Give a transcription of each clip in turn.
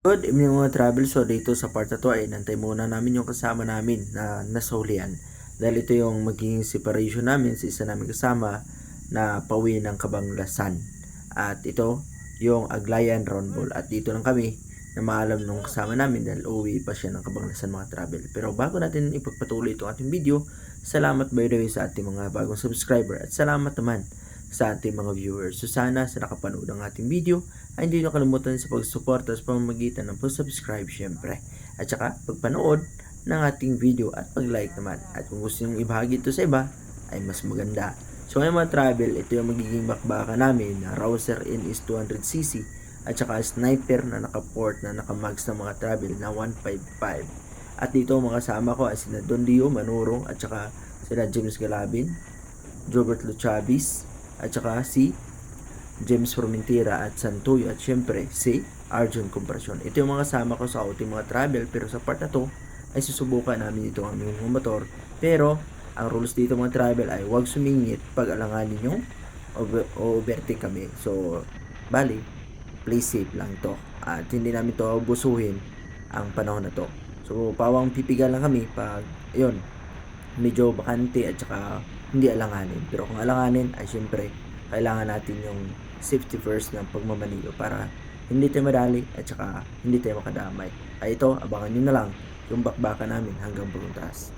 Good evening mga travel. So dito sa part na to ay nantay muna namin yung kasama namin na nasulian. Dahil ito yung magiging separation namin sa isa namin kasama na pauwi ng Kabanglasan. At ito yung Aglayan Round Ball. At dito lang kami na maalam nung kasama namin dahil uwi pa siya ng Kabanglasan mga travel. Pero bago natin ipagpatuloy itong ating video, salamat by the way sa ating mga bagong subscriber at salamat naman sa ating mga viewers. So sana sa nakapanood ng ating video ay hindi nyo kalimutan sa pagsuporta sa pamamagitan ng pag-subscribe syempre. At saka pagpanood ng ating video at pag-like naman. At kung gusto nyo ibahagi ito sa iba ay mas maganda. So ngayon mga travel, ito yung magiging bakbaka namin na Rouser NS 200cc at saka sniper na naka-port na naka-mags na mga travel na 155. At dito mga kasama ko ay sina Don Dio Manurong at saka sila James Galabin, Jobert Luchabis, at saka si James Formentera at Santoyo at syempre si Arjun Comprasyon. Ito yung mga kasama ko sa ating mga travel, pero sa part na to ay susubukan namin dito ang aming mga motor. Pero ang rules dito mga travel ay huwag sumingit pag alanganin yung overtake kami. So bali, play safe lang to at hindi namin to abusuhin ang panahon na to. So pawang pipiga lang kami pag yun medyo bakante at saka hindi alanganin. Pero kung alanganin ay syempre kailangan natin yung safety first ng pagmamaniho para hindi tayo madali at saka hindi tayo makadamay. Ay ito, abangan nyo na lang yung bakbaka namin hanggang Buruntas.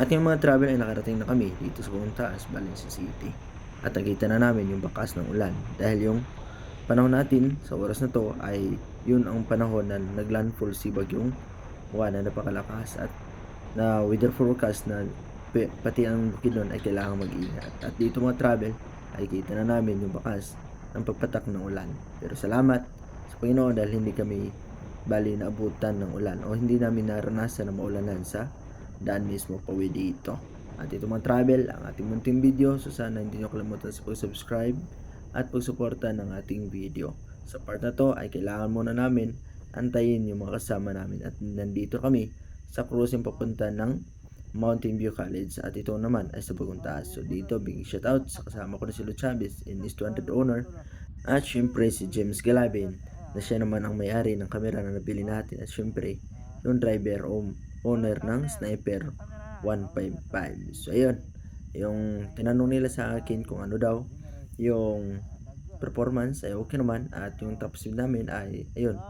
At yung mga travel ay nakarating na kami dito sa Taas, Valencia City. At nakita na namin yung bakas ng ulan dahil yung panahon natin sa oras na to ay yun ang panahon na naglandfall si Bagyong Juan na napakalakas at na weather forecast na pati ang Bukidnon ay kailangan mag-ingat. At dito mga travel ay kita na namin yung bakas ng pagpatak ng ulan. Pero salamat sa Panginoon dahil hindi kami naabutan ng ulan o hindi namin naranasan na maulanan sa daan mismo pauwi dito. At ito mga travel, ang ating munting video. So sana hindi nyo kalimutan sa pag-subscribe at pagsuporta ng ating video. Sa part na to ay kailangan muna namin antayin yung mga kasama namin at nandito kami sa cruising papunta ng Mountain View College at ito naman ay sa Bagong Taas. So dito big shoutout sa kasama ko na si Lu Chavez and his 200 owner at syempre si James Galabin na siya naman ang may-ari ng kamera na nabili natin at syempre yung driver o owner ng Sniper 155. So ayun, yung tinanong nila sa akin kung ano daw yung performance ay okay naman at yung top speed namin ay ayun,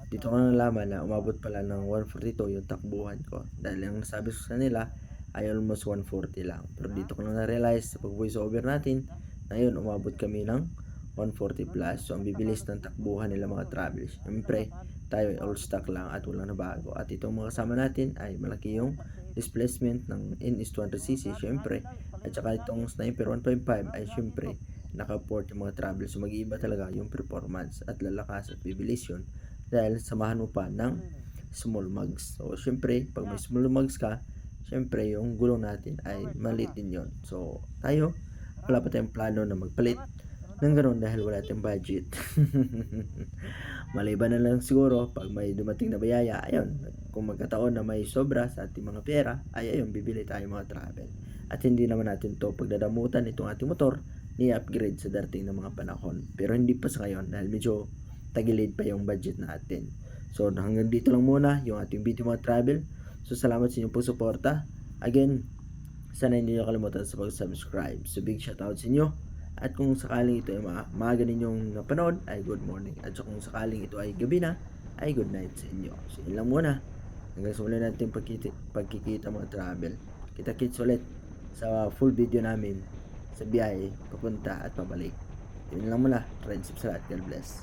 dito ko nalaman na umabot pala ng 142 yung takbuhan ko dahil ang nasabi ko sa nila ay almost 140 lang, pero dito ko lang na-realize sa pag voice over natin na yun umabot kami ng 140 plus. So ang bibilis ng takbuhan nila mga travels. Siyempre tayo ay all stock lang at walang nabago. At itong mga kasama natin ay malaki yung displacement ng NS200cc syempre, at saka itong Sniper 155 ay syempre naka-port yung mga travels. So mag-iiba talaga yung performance at lalakas at bibilis yun dahil samahan mo pa ng small mugs. So syempre pag may small mugs ka, syempre yung gulong natin ay maliit din yun. So tayo wala pa tayong plano na magpalit ng ganoon dahil wala tayong budget. Maliban na lang siguro pag may dumating na bayaya, ayun, kung magkataon na may sobra sa ating mga pera, ay ayun, bibili tayo mga travel. At hindi naman natin to pagdadamutan itong ating motor ni upgrade sa darating na mga panahon. Pero hindi pa sa ngayon dahil medyo tagilid pa yung budget natin. So hanggang dito lang muna yung ating video mga travel. So salamat sa inyong pagsuporta. Again, sana hindi nyo kalimutan sa pag-subscribe. So big shoutout sa inyo. At kung sakaling ito ay maaga ninyong napanood, ay good morning. At kung sakaling ito ay gabi na, ay good night sa inyo. So yun lang muna. Hanggang sa ulit natin pagkikita mga travel. Kita-kits ulit sa full video namin sa biyahe, papunta at pabalik. Yun lang muna. Friendship sa lahat. God bless.